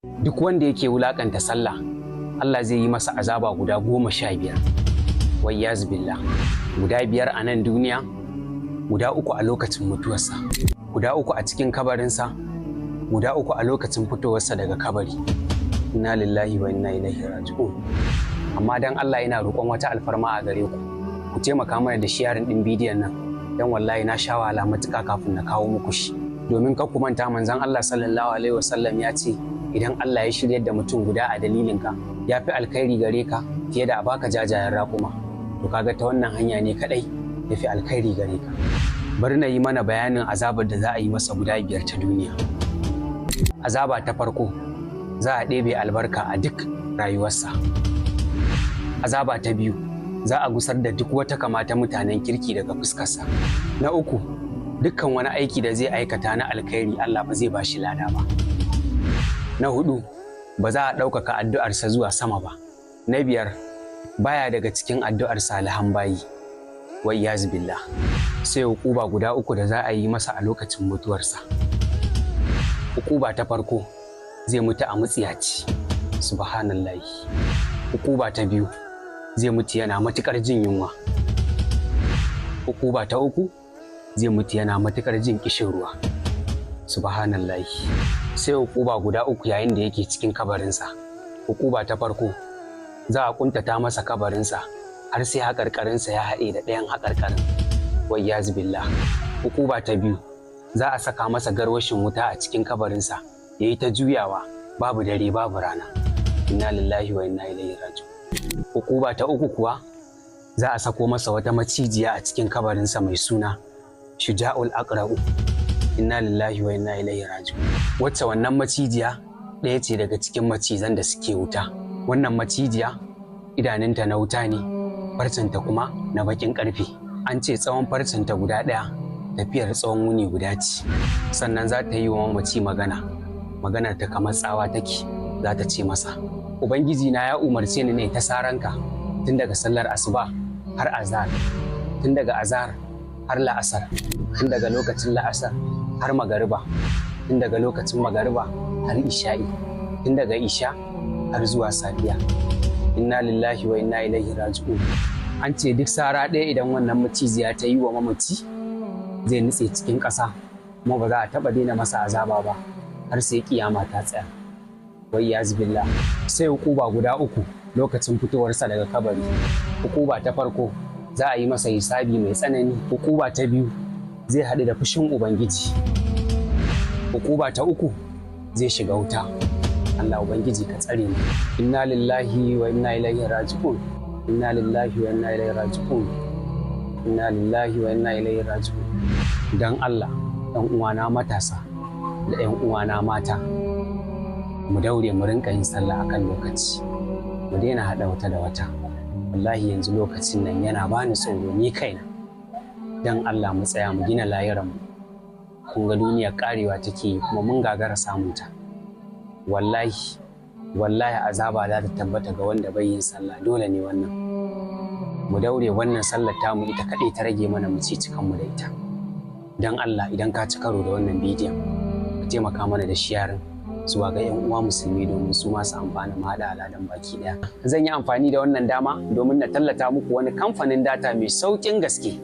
Duk wanda yake wulakanta sallah, Allah zai yi masa azaba guda 15. Wayyaz billah. Guda 5 a nan duniya, guda 3 a lokacin mutuwarsa, guda 3 a cikin kabarinsa, guda 3 a lokacin fitowarsa daga kabari. Inna lillahi wa inna ilaihi raji'un. Amma dan Allah ina roƙon wata alfarma a gare ku taimaka mana da sharing din bidiyon nan, dan wallahi na sha wahala matuƙa kafin na kawo muku shi. Domin kar ku manta manzon Allah sallallahu alaihi wasallam ya ce idan Allah ya shiryar da mutum guda a dalilinka ya fi alkhairi gare ka fiye da a baka jajayen raƙuma. To kaga ta wannan hanya ne kadai ya fi alkhairi gare ka. Bari na yi mana bayanin azabar da za a yi masa guda 5 ta duniya. Azaba ta farko, za a ɗebe albarka a duk rayuwarsa. Azaba ta biyu, za a gusar da duk wata kamata mutanen kirki daga fuskarsa. Na uku, dukkan wani aiki da zai aikata na alkhairi Allah ba zai bashi lada ba. Na 4, ba za a ɗaukaka addu'arsa zuwa sama ba. Na 5, baya daga cikin addu'ar salihan bayi. Wayyaz billah. Sai hukuba guda 3 da za a yi masa a lokacin mutuwarsa. Hukuba ta farko, zai mutu a mutsiyaci. Subhanallahi. Hukuba ta biyu, zai mutu yana matukar jin yunwa. Hukuba ta 3, zai mutu yana matukar jin kishin ruwa. Subhanallahi. Sai hukuba guda 3 yayin da yake cikin kabarinsa. Hukuba ta farko, za a kuntata masa kabarinsa har sai haƙarƙarinsa ya haɗe da ɗayan haƙarƙarin. Wayyaz billah. Hukuba ta biyu, za a saka masa garwashin wuta a cikin kabarinsa ya yi ta juyawa babu dare babu rana. Inna lillahi wa inna ilaihi raji'un. Hukuba ta 3 kuwa, za a sako masa wata macijiya a cikin kabarinsa mai suna Shuja'ul Aqra'u. Inna lillahi wa inna ilaihi raji'un. Wacce wannan macijiya ɗaya ce daga cikin macizan da suke wuta. Wannan macijiya idanunta na wuta ne, farcenta kuma na bakin ƙarfe. An ce tsawon farcenta guda ɗaya tafiyar tsawon wuni guda ce. Sannan za ta yi wa mamaci magana, maganar ta kamar tsawa take. Za ta ce masa, Ubangiji na ya umarce ni ne ta saranka tun daga sallar asuba har azhar, tun daga azhar har la'asar, tun daga lokacin la'asar har magariba, tun daga lokacin magariba har isha'i, tun daga isha har zuwa safiya. Inna lillahi wa inna ilaihi raji'un. An ce duk sara ɗaya idan wannan maciziya ta yi wa mamaci zai nutse cikin ƙasa, kuma ba za a taɓa daina masa azaba ba har sai kiyama ta tsaya. Wayyaz billah. Sai hukuba guda 3 lokacin fitowarsa daga kabari. Hukuba ta farko, za a yi masa hisabi mai tsanani. Hukuba ta biyu, zai haɗu da fushin Ubangiji. Hukuba ta 3, zai shiga wuta. Allah Ubangiji ka tsare mu. Inna lillahi wa inna ilaihi raji'un. Inna lillahi wa inna ilaihi raji'un. Inna lillahi wa inna ilaihi raji'un. Dan Allah, ɗan uwana matasa da ƴan uwana mata, mu daure mu rinka yin sallah akan lokaci. Mu daina haɗa wata da wata. Wallahi yanzu lokacin nan yana bani tsoro ni kaina. Dan Allah mu tsaya mu gina lahiranmu. Kun ga duniyar karewa take yi kuma mun gagara samunta. Wallahi azaba za ta tabbata ga wanda bai yin sallah. Dole ne wannan. Mu daure wannan sallar tamu ita kaɗai ta rage mana mu ci cikanmu da ita. Dan Allah idan ka ci karo da wannan bidiyon, ka taimaka mana da sharing zuwa ga 'yan uwa musulmi domin su masu amfana mu haɗa aladan baki ɗaya. Zan yi amfani da wannan dama domin na tallata muku wani kamfanin data mai sauƙin gaske